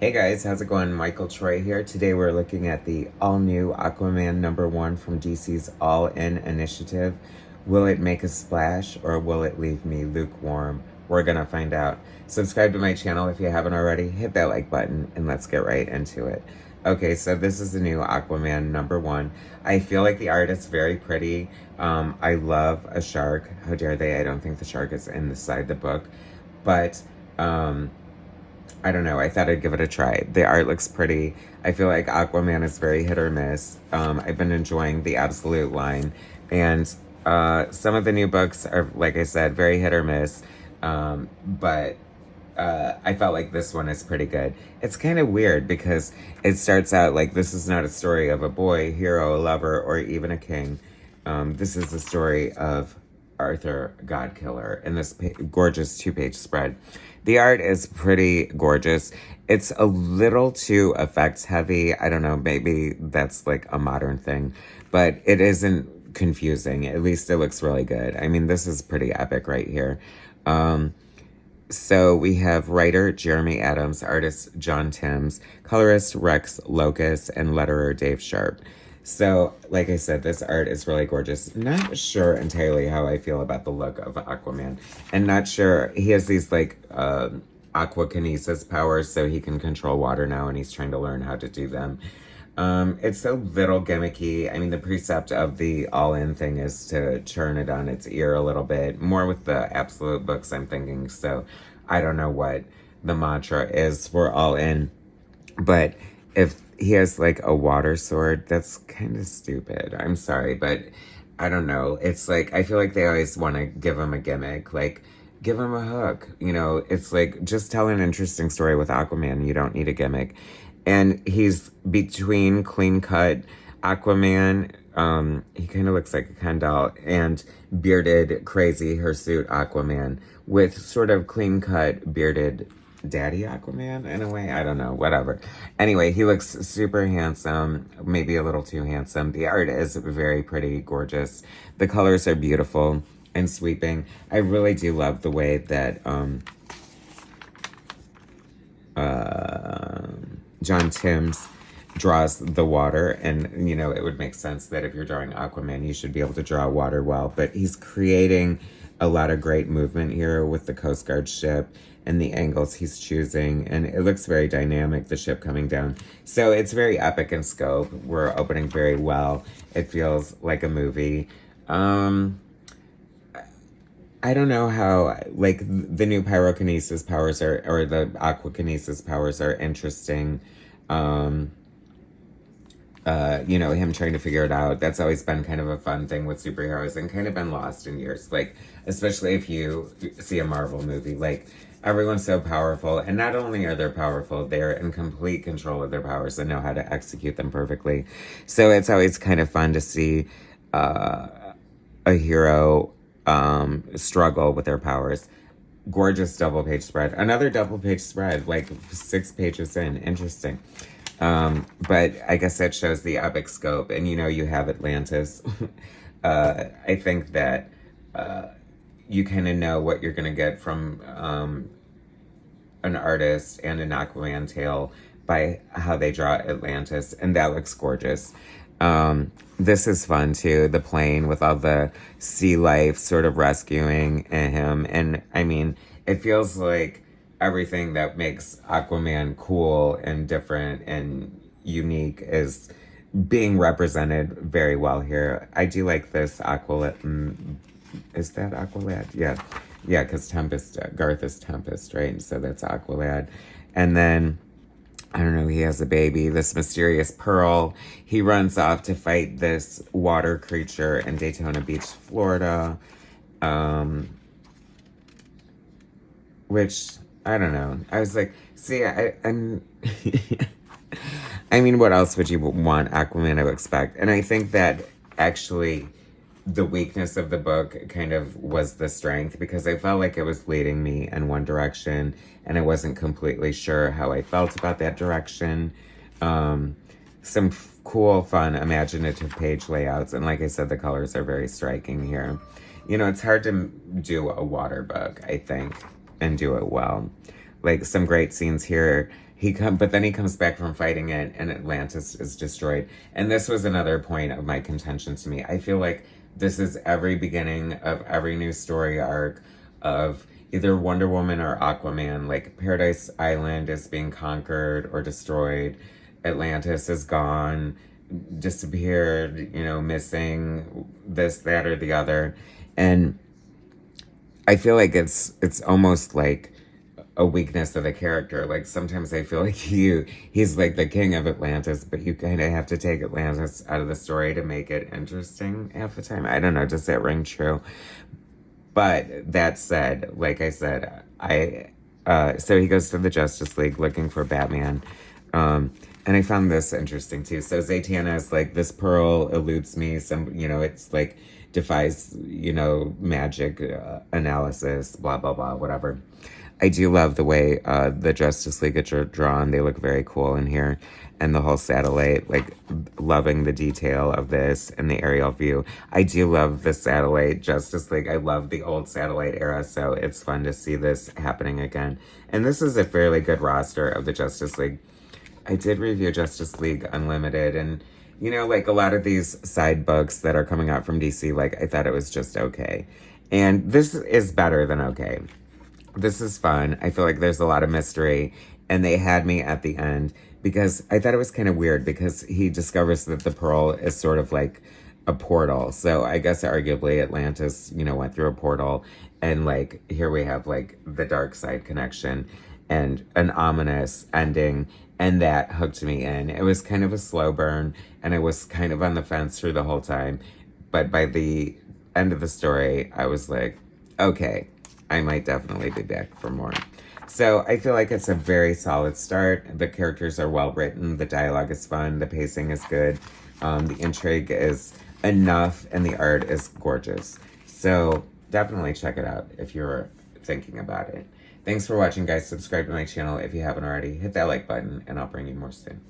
Hey guys, how's it going? Michael Troy here. Today we're looking at the all-new Aquaman #1 from DC's All-In initiative. Will it make a splash or will it leave me lukewarm? We're gonna find out. Subscribe to my channel if you haven't already. Hit that like button and let's get right into it. Okay, so this is the new Aquaman #1. I feel like the art is very pretty. I love a shark. How dare they? I don't think the shark is inside the book. But, I don't know. I thought I'd give it a try. The art looks pretty. I feel like Aquaman is very hit or miss. I've been enjoying the Absolute line. And some of the new books are, like I said, very hit or miss. But I felt like this one is pretty good. It's kind of weird because it starts out like this is not a story of a boy, hero, lover, or even a king. This is the story of Arthur Godkiller in this gorgeous 2-page spread. The art is pretty gorgeous. It's a little too effects heavy. I don't know, maybe that's like a modern thing, but it isn't confusing. At least it looks really good. I mean, this is pretty epic right here. So we have writer Jeremy Adams, artist John Timms, colorist Rex Locus, and letterer Dave Sharp. So, like I said, this art is really gorgeous. Not sure entirely how I feel about the look of Aquaman. And not sure, he has these like aquakinesis powers, so he can control water now, and he's trying to learn how to do them. It's a little gimmicky. I mean, the precept of the all-in thing is to turn it on its ear a little bit. More with the Absolute books, I'm thinking. So, I don't know what the mantra is for all-in. But if he has like a water sword, that's kind of stupid. I'm sorry, but I don't know. It's like, I feel like they always want to give him a gimmick. Like, give him a hook. You know, it's like, just tell an interesting story with Aquaman. You don't need a gimmick. And he's between clean-cut Aquaman, he kind of looks like a Ken doll, and bearded, crazy hirsute Aquaman with sort of clean-cut, bearded Daddy Aquaman in a way. I don't know, whatever. Anyway, he looks super handsome, maybe a little too handsome. The art is very pretty, gorgeous. The colors are beautiful and sweeping. I really do love the way that John Timms draws the water, and you know, it would make sense that if you're drawing Aquaman, you should be able to draw water well, but he's creating a lot of great movement here with the Coast Guard ship and the angles he's choosing, and it looks very dynamic, the ship coming down. So it's very epic in scope. We're opening very well. It feels like a movie. I don't know how, like, the new pyrokinesis powers are, or the aquakinesis powers are interesting. You know, him trying to figure it out. That's always been kind of a fun thing with superheroes and kind of been lost in years. Like, especially if you see a Marvel movie, like, everyone's so powerful. And not only are they powerful, they're in complete control of their powers and know how to execute them perfectly. So it's always kind of fun to see a hero struggle with their powers. Gorgeous double-page spread. Another double-page spread, like 6 pages in. Interesting. But I guess that shows the epic scope. And, you know, you have Atlantis. I think that you kind of know what you're going to get from an artist and an Aquaman tale by how they draw Atlantis. And that looks gorgeous. This is fun, too. The plane with all the sea life sort of rescuing him. And, I mean, it feels like everything that makes Aquaman cool and different and unique is being represented very well here. I do like this Aqualad. Is that Aqualad? Yeah. Yeah, because Tempest, Garth is Tempest, right? So that's Aqualad. And then, I don't know, he has a baby, this mysterious Pearl. He runs off to fight this water creature in Daytona Beach, Florida. Which, I don't know. I was like, see, I'm... I mean, what else would you want Aquaman to expect? And I think that actually the weakness of the book kind of was the strength, because I felt like it was leading me in one direction and I wasn't completely sure how I felt about that direction. Some cool, fun, imaginative page layouts. And like I said, the colors are very striking here. You know, it's hard to do a water book, I think, and do it well. like some great scenes here. But then he comes back from fighting it, and Atlantis is destroyed. And this was another point of my contention to me. I feel like this is every beginning of every new story arc of either Wonder Woman or Aquaman. Like Paradise Island is being conquered or destroyed. Atlantis is gone, disappeared, you know, missing, this, that, or the other. And I feel like it's almost like a weakness of the character. Like sometimes I feel like he's like the king of Atlantis, but you kind of have to take Atlantis out of the story to make it interesting half the time. I don't know, does that ring true? But that said, like I said, so he goes to the Justice League looking for Batman. And I found this interesting too. So Zatanna is like, this pearl eludes me. Some, you know, it's like defies, you know, magic analysis, blah, blah, blah, whatever. I do love the way the Justice League are drawn. They look very cool in here. And the whole satellite, like, loving the detail of this and the aerial view. I do love the satellite Justice League. I love the old satellite era, so it's fun to see this happening again. And this is a fairly good roster of the Justice League. I did review Justice League Unlimited, and, you know, like, a lot of these side books that are coming out from DC, like, I thought it was just okay. And this is better than okay. This is fun. I feel like there's a lot of mystery, and they had me at the end because I thought it was kind of weird because he discovers that the pearl is sort of like a portal. So I guess arguably Atlantis, you know, went through a portal, and like here we have like the dark side connection and an ominous ending, and that hooked me in. It was kind of a slow burn, and I was kind of on the fence through the whole time. But by the end of the story, I was like, okay, I might definitely be back for more. So I feel like it's a very solid start. The characters are well written. The dialogue is fun. The pacing is good. The intrigue is enough, and the art is gorgeous. So definitely check it out if you're thinking about it. Thanks for watching, guys. Subscribe to my channel if you haven't already. Hit that like button, and I'll bring you more soon.